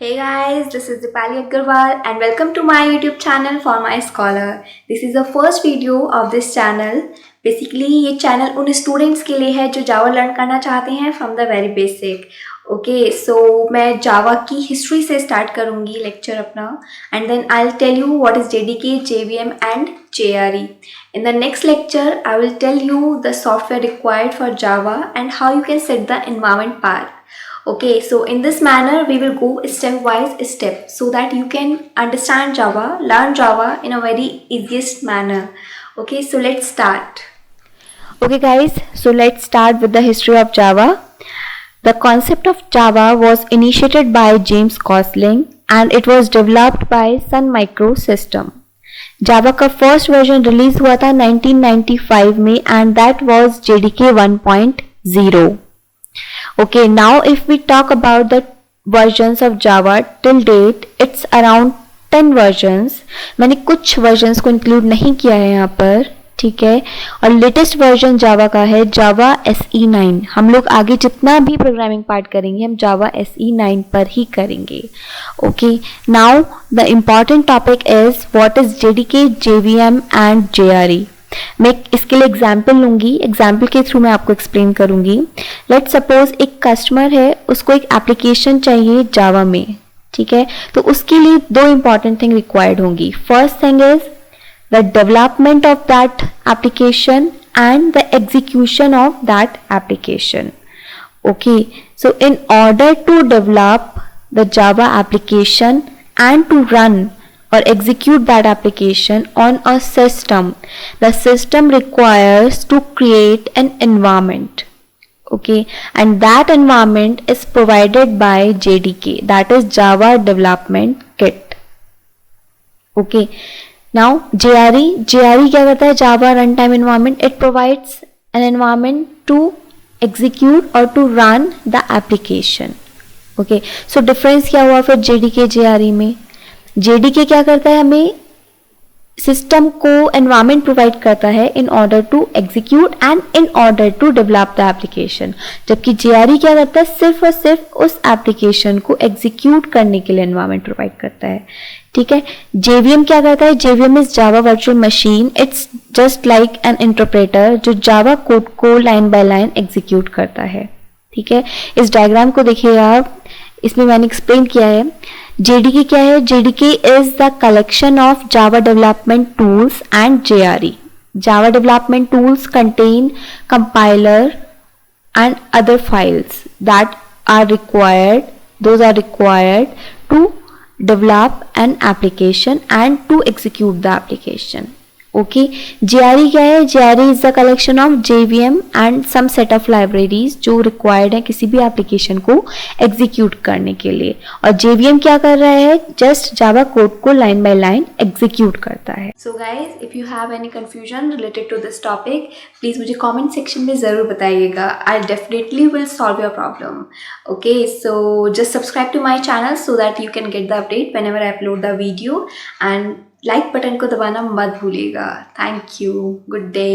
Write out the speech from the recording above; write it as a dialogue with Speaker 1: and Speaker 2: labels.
Speaker 1: Hey guys, this is Dipali Agarwal and welcome to my YouTube channel ForMyScholar. This is the first video of this channel. Basically ये channel उन students के लिए है जो Java learn करना चाहते हैं from the very basic. Okay, so मैं Java की history से start करूँगी lecture अपना and then I'll tell you what is JDK, JVM and JRE. In the next lecture, I will tell you the software required for Java and how you can set the environment path. Okay, so in this manner, we will go step so that you can understand Java, learn Java in a very easiest manner. Okay, so let's start. Okay guys, so let's start with the history of Java. The concept of Java was initiated by James Gosling and it was developed by Sun Microsystem. Java का first version release हुआ था 1995 में and that was JDK 1.0. Okay, now if we talk about the versions of Java till date, it's around 10 versions. मैंने कुछ versions को include नहीं किया है यहाँ पर, ठीक है. और latest version Java का है Java SE 9. हम लोग आगे जितना भी programming part करेंगे हम Java SE 9 पर ही करेंगे. Okay, now the important topic is what is JDK, JVM and JRE. मैं इसके लिए एग्जाम्पल लूँगी, एग्जाम्पल के थ्रू मैं आपको एक्सप्लेन करूँगी. लेट्स सपोज एक कस्टमर है, उसको एक एप्लीकेशन चाहिए जावा में, ठीक है. तो उसके लिए दो इंपॉर्टेंट थिंग रिक्वायर्ड होंगी. First thing is the development of that application and the execution of that application. Okay, so in order to develop the Java application and to run or execute that application on a system, the system requires to create an environment. Okay, and that environment is provided by JDK, that is Java Development Kit. Okay, now JRE क्या करता है? Java Runtime Environment. It provides an environment to execute or to run the application. Okay, so difference क्या हुआ फिर JDK JRE में? JDK क्या करता है? हमें सिस्टम को एनवायरनमेंट प्रोवाइड करता है in order to execute and in order to develop the application. जबकि JRE क्या करता है? सिर्फ और सिर्फ उस एप्लीकेशन को एग्जीक्यूट करने के लिए एनवायरनमेंट प्रोवाइड करता है, ठीक है. JVM क्या करता है? JVM is Java virtual machine. It's just like an interpreter जो जावा कोड को लाइन बाय लाइन एग्जीक्यूट करता है, ठीक है. इस डायग्राम को देखिए आप, इसमें मैंने एक्सप्लेन किया है. JDK क्या है? JDK is the collection of Java development tools and JRE. Java development tools contain compiler and other files that are required. Those are required to develop an application and to execute the application. Okay, JRE क्या है? JRE is the collection of JVM and some set of libraries जो required है किसी भी application को execute करने के लिए. और JVM क्या कर रहा है? Just Java code को line by line execute करता है. So guys, if you have any confusion related to this topic, please मुझे comment section में ज़रूर बताइएगा. I definitely will solve your problem. Okay, so just subscribe to my channel so that you can get the update whenever I upload the video and like button को दबाना मत भूलिएगा. Thank you. Good day.